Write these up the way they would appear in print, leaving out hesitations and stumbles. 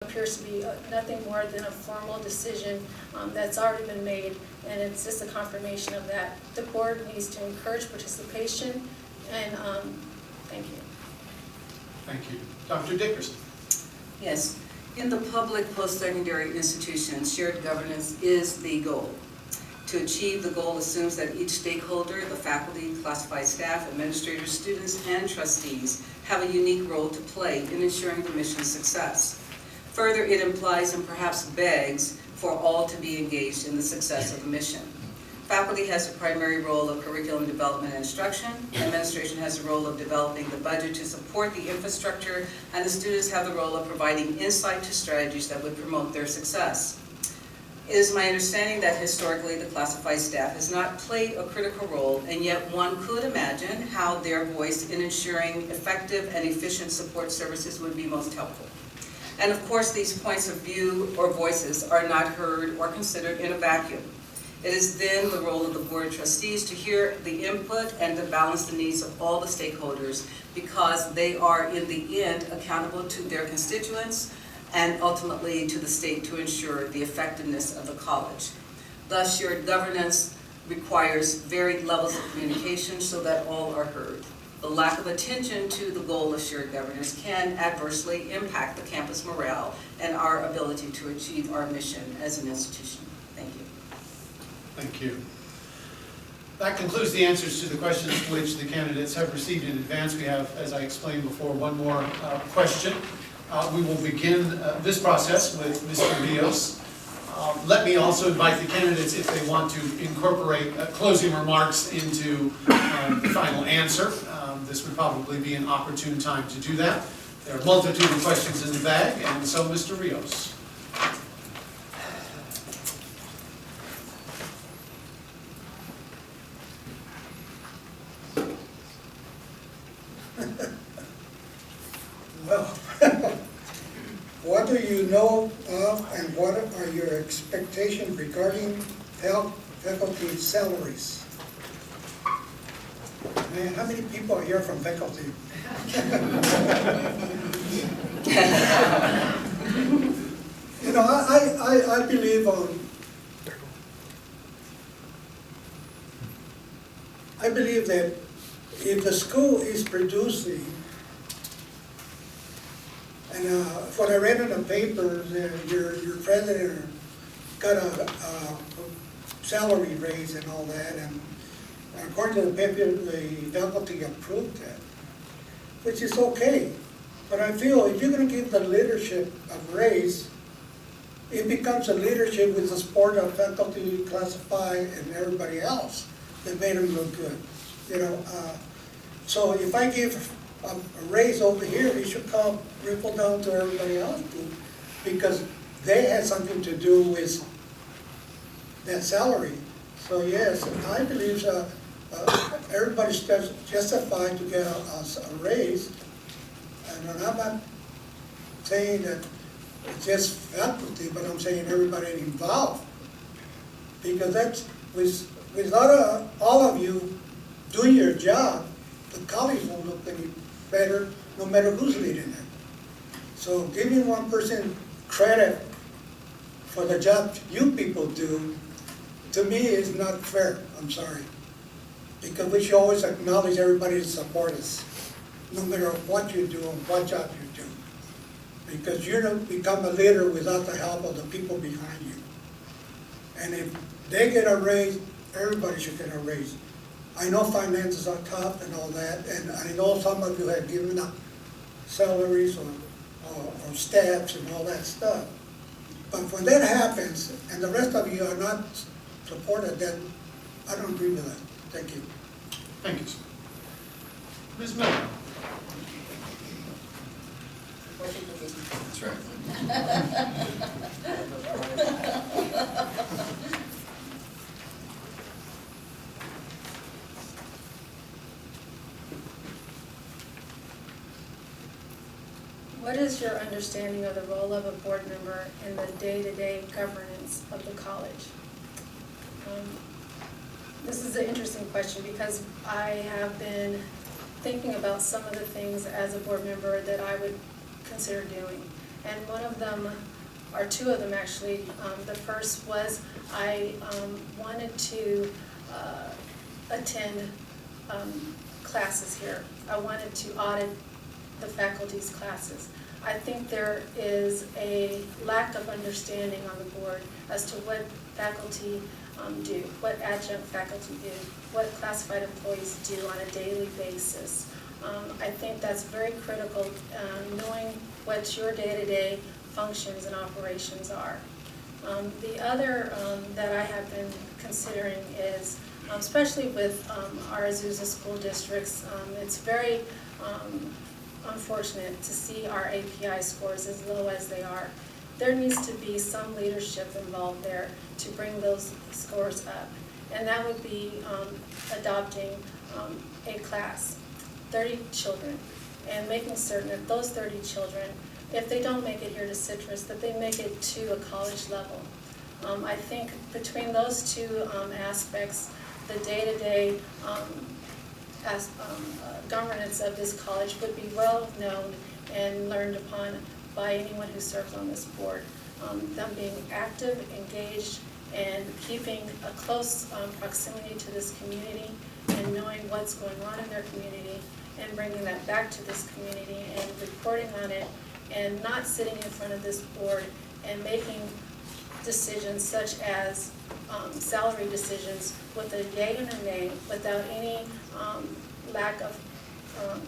appears to be nothing more than a formal decision that's already been made, and it's just a confirmation of that. The board needs to encourage participation, and thank you. Thank you. Dr. Dickerson. Yes. In the public post-secondary institutions, shared governance is the goal. To achieve the goal assumes that each stakeholder, the faculty, classified staff, administrators, students, and trustees have a unique role to play in ensuring the mission's success. Further, it implies and perhaps begs for all to be engaged in the success of the mission. Faculty has a primary role of curriculum development and instruction. Administration has a role of developing the budget to support the infrastructure, and the students have the role of providing insight to strategies that would promote their success. It is my understanding that historically the classified staff has not played a critical role, and yet one could imagine how their voice in ensuring effective and efficient support services would be most helpful. And of course, these points of view or voices are not heard or considered in a vacuum. It is then the role of the Board of Trustees to hear the input and to balance the needs of all the stakeholders, because they are in the end accountable to their constituents and ultimately to the state to ensure the effectiveness of the college. Thus, shared governance requires varied levels of communication so that all are heard. The lack of attention to the goal of shared governance can adversely impact the campus morale and our ability to achieve our mission as an institution. Thank you. Thank you. That concludes the answers to the questions which the candidates have received in advance. We have, as I explained before, one more question. We will begin this process with Mr. Rios. Let me also invite the candidates, if they want to incorporate closing remarks into the final answer. This would probably be an opportune time to do that. There are a multitude of questions in the bag, and so Mr. Rios. Well, what do you know of and what are your expectations regarding faculty salaries? Man, how many people are here from faculty? You know, I believe I believe that if the school is producing, and what I read in the paper, your president got a salary raise and all that, and according to the paper, the faculty approved that, which is okay. But I feel if you're going to give the leadership a raise, it becomes a leadership with the support of faculty, classified, and everybody else that made them look good. You know, so if I give a raise over here, it should come ripple down to everybody else too, because they had something to do with that salary. So yes, I believe everybody's justified to get a raise, and I'm not saying that it's just faculty, but I'm saying everybody involved, because that's without all of you doing your job, the college won't look any better, no matter who's leading it. So giving one person credit for the job you people do, to me, is not fair. I'm sorry. Because we should always acknowledge everybody to support us, no matter what you do and what job you do. Because you don't become a leader without the help of the people behind you. And if they get a raise, everybody should get a raise. I know finances are tough and all that, and I know some of you have given up salaries or staffs and all that stuff. But when that happens, and the rest of you are not supported, then I don't agree with that. Thank you. Thank you, sir. Ms. Miller. That's right. What is your understanding of the role of a board member in the day-to-day governance of the college? This is an interesting question because I have been thinking about some of the things as a board member that I would consider doing. And one of them, or two of them actually, the first was I wanted to attend classes here. I wanted to audit the faculty's classes. I think there is a lack of understanding on the board as to what faculty do, what adjunct faculty do, what classified employees do on a daily basis. I think that's very critical, knowing what your day-to-day functions and operations are. The other that I have been considering is, especially with our Azusa school districts, it's very unfortunate to see our API scores as low as they are. There needs to be some leadership involved there to bring those scores up. And that would be adopting a class, 30 children, and making certain that those 30 children, if they don't make it here to Citrus, that they make it to a college level. I think between those two aspects, the day-to-day governance of this college would be well known and learned upon by anyone who serves on this board. Them being active, engaged, and keeping a close proximity to this community and knowing what's going on in their community and bringing that back to this community and reporting on it, and not sitting in front of this board and making decisions such as salary decisions with a yay and a nay without any lack of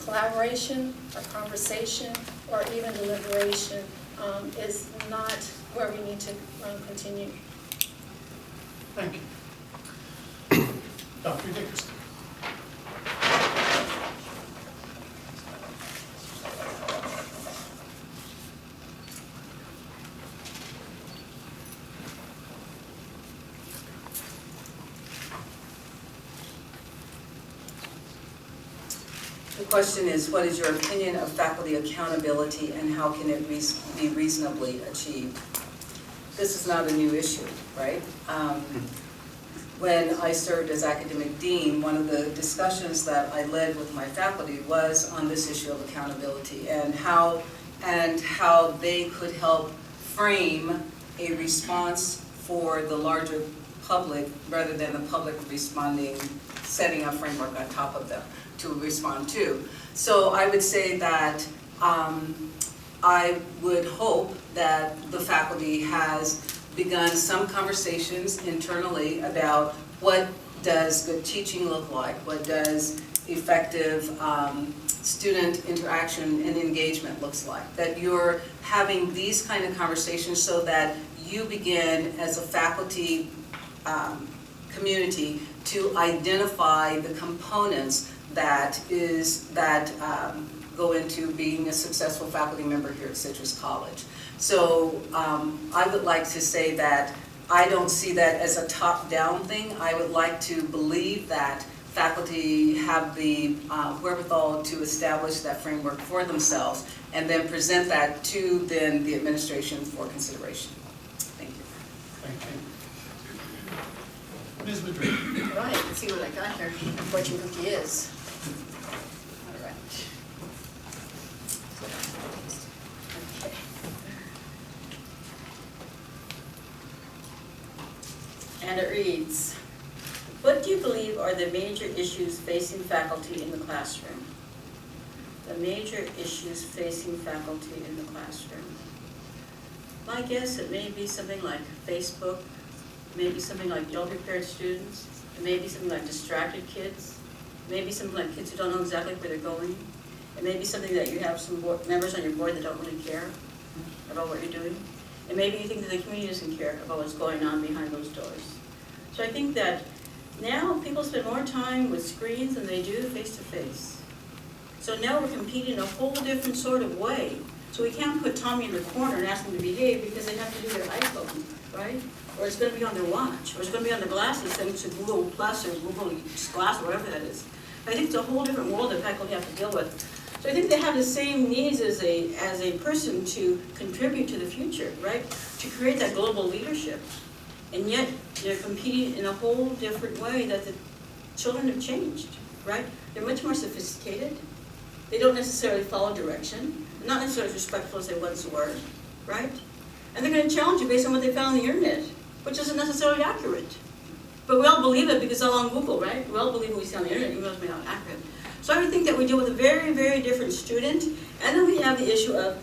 collaboration or conversation or even deliberation is not where we need to continue. Thank you. Dr. Dickerson. The question is, what is your opinion of faculty accountability and how can it be reasonably achieved? This is not a new issue, right? When I served as academic dean, one of the discussions that I led with my faculty was on this issue of accountability and how they could help frame a response for the larger public rather than the public responding, setting a framework on top of them to respond to. So I would say that I would hope that the faculty has begun some conversations internally about what does good teaching look like, what does effective student interaction and engagement looks like, that you're having these kind of conversations so that you begin as a faculty community to identify the components that go into being a successful faculty member here at Citrus College. So I would like to say that I don't see that as a top-down thing. I would like to believe that faculty have the wherewithal to establish that framework for themselves and then present that to then the administration for consideration. Thank you. Thank you. Ms. Madrid. Right, let's see what I got here. Fortune cookie is. All right. Okay. And it reads, what do you believe are the major issues facing faculty in the classroom? The major issues facing faculty in the classroom. My guess, it may be something like Facebook, maybe something like ill-prepared students, it may be something like distracted kids, maybe something like kids who don't know exactly where they're going, it may be something that you have some members on your board that don't really care about what you're doing, and maybe you think that the community doesn't care about what's going on behind those doors. So I think that now people spend more time with screens than they do face-to-face. So now we're competing in a whole different sort of way. So we can't put Tommy in the corner and ask him to behave because they have to do their iPhone, right? Or it's going to be on their watch, or it's going to be on their glasses thanks to Google Plus or Google Glass or whatever that is. I think it's a whole different world that faculty have to deal with. So I think they have the same needs as a person to contribute to the future, right? To create that global leadership. And yet they're competing in a whole different way that the children have changed, right? They're much more sophisticated. They don't necessarily follow direction. They're not necessarily as respectful as they once were. right? And they're gonna challenge you based on what they found on the internet, which isn't necessarily accurate. But we all believe it because it's all on Google, right? We all believe what we see on the internet, even though it's not accurate. So I would think that we deal with a very, very different student, and then we have the issue of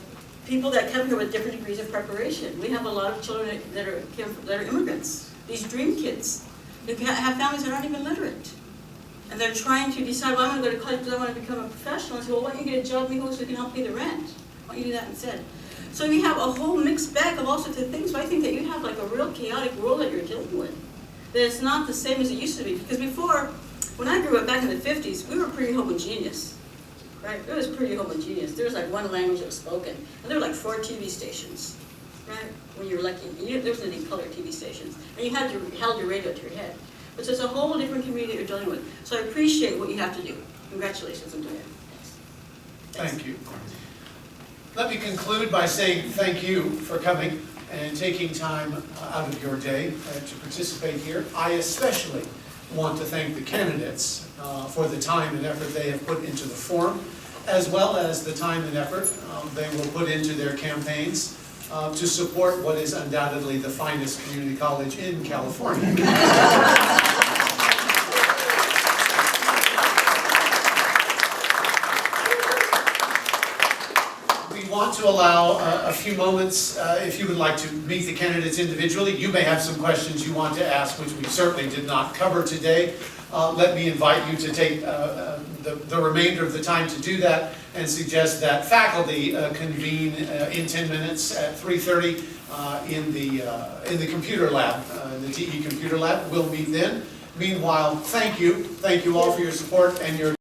people that come here with different degrees of preparation. We have a lot of children that are immigrants, these dream kids, who have families that aren't even literate. And they're trying to decide, well, I'm gonna go to college because I want to become a professional. And say, well, why don't you get a job, so you can help pay the rent? Why don't you do that instead? So you have a whole mixed bag of all sorts of things. So I think that you have like a real chaotic world that you're dealing with. That it's not the same as it used to be. Because before, when I grew up back in the 50s, we were pretty homogeneous, right? It was pretty homogeneous. There was like one language that was spoken. And there were like 4 TV stations, right? When you were lucky, there wasn't any color TV stations. And you held your radio to your head. But so it's a whole different community that you're dealing with. So I appreciate what you have to do. Congratulations on doing it. Thanks. Thank you. Let me conclude by saying thank you for coming and taking time out of your day to participate here. I especially want to thank the candidates for the time and effort they have put into the forum, as well as the time and effort they will put into their campaigns to support what is undoubtedly the finest community college in California. We want to allow a few moments, if you would like to meet the candidates individually. You may have some questions you want to ask, which we certainly did not cover today. Let me invite you to take the remainder of the time to do that, and suggest that faculty convene in 10 minutes at 3:30 in the computer lab, the TE computer lab. We'll meet then. Meanwhile, thank you all for your support and your